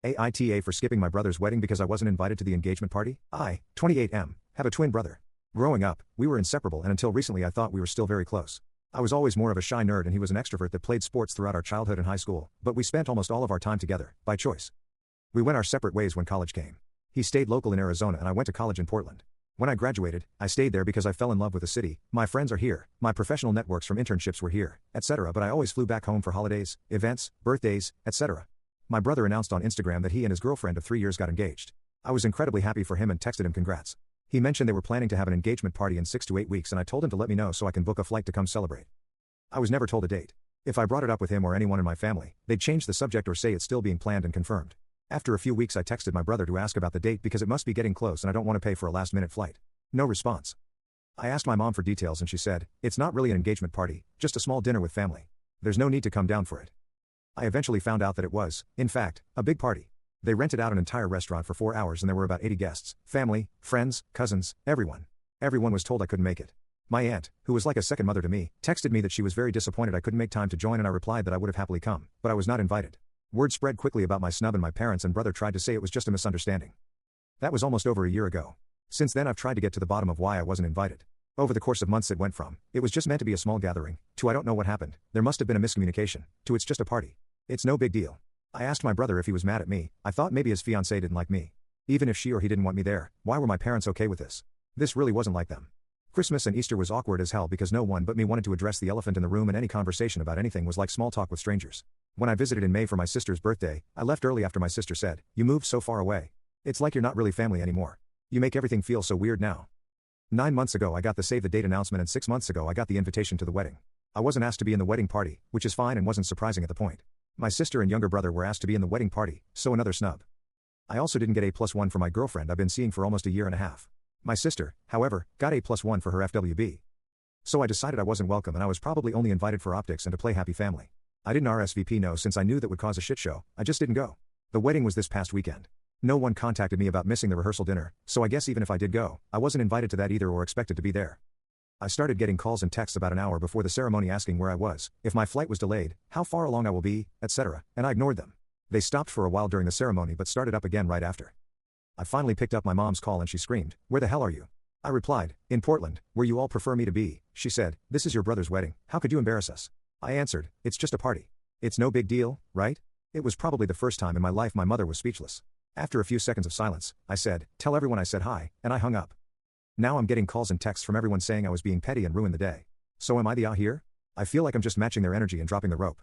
AITA for skipping my brother's wedding because I wasn't invited to the engagement party. I, 28M, have a twin brother. Growing up, we were inseparable, and until recently I thought we were still very close. I was always more of a shy nerd and he was an extrovert that played sports throughout our childhood and high school, but we spent almost all of our time together, by choice. We went our separate ways when college came. He stayed local in Arizona and I went to college in Portland. When I graduated, I stayed there because I fell in love with the city. My friends are here, my professional networks from internships were here, etc., but I always flew back home for holidays, events, birthdays, etc. My brother announced on Instagram that he and his girlfriend of 3 years got engaged. I was incredibly happy for him and texted him congrats. He mentioned they were planning to have an engagement party in 6 to 8 weeks and I told him to let me know so I can book a flight to come celebrate. I was never told a date. If I brought it up with him or anyone in my family, they'd change the subject or say it's still being planned and confirmed. After a few weeks I texted my brother to ask about the date because it must be getting close and I don't want to pay for a last-minute flight. No response. I asked my mom for details and she said, it's not really an engagement party, just a small dinner with family. There's no need to come down for it. I eventually found out that it was, in fact, a big party. They rented out an entire restaurant for 4 hours and there were about 80 guests, family, friends, cousins, everyone. Everyone was told I couldn't make it. My aunt, who was like a second mother to me, texted me that she was very disappointed I couldn't make time to join and I replied that I would have happily come, but I was not invited. Word spread quickly about my snub and my parents and brother tried to say it was just a misunderstanding. That was almost over a year ago. Since then I've tried to get to the bottom of why I wasn't invited. Over the course of months it went from, it was just meant to be a small gathering, to I don't know what happened, there must have been a miscommunication, to it's just a party. It's no big deal. I asked my brother if he was mad at me. I thought maybe his fiancée didn't like me. Even if she or he didn't want me there, why were my parents okay with this? This really wasn't like them. Christmas and Easter was awkward as hell because no one but me wanted to address the elephant in the room and any conversation about anything was like small talk with strangers. When I visited in May for my sister's birthday, I left early after my sister said, "You moved so far away. It's like you're not really family anymore. You make everything feel so weird now." 9 months ago I got the save the date announcement and 6 months ago I got the invitation to the wedding. I wasn't asked to be in the wedding party, which is fine and wasn't surprising at the point. My sister and younger brother were asked to be in the wedding party, so another snub. I also didn't get A+1 for my girlfriend I've been seeing for almost a year and a half. My sister, however, got A+1 for her FWB. So I decided I wasn't welcome and I was probably only invited for optics and to play happy family. I didn't RSVP no since I knew that would cause a shit show, I just didn't go. The wedding was this past weekend. No one contacted me about missing the rehearsal dinner, so I guess even if I did go, I wasn't invited to that either or expected to be there. I started getting calls and texts about an hour before the ceremony asking where I was, if my flight was delayed, how far along I will be, etc., and I ignored them. They stopped for a while during the ceremony but started up again right after. I finally picked up my mom's call and she screamed, "Where the hell are you?" I replied, "In Portland, where you all prefer me to be." She said, "This is your brother's wedding, how could you embarrass us?" I answered, "It's just a party. It's no big deal, right?" It was probably the first time in my life my mother was speechless. After a few seconds of silence, I said, "Tell everyone I said hi," and I hung up. Now I'm getting calls and texts from everyone saying I was being petty and ruined the day. So am I the out here? I feel like I'm just matching their energy and dropping the rope.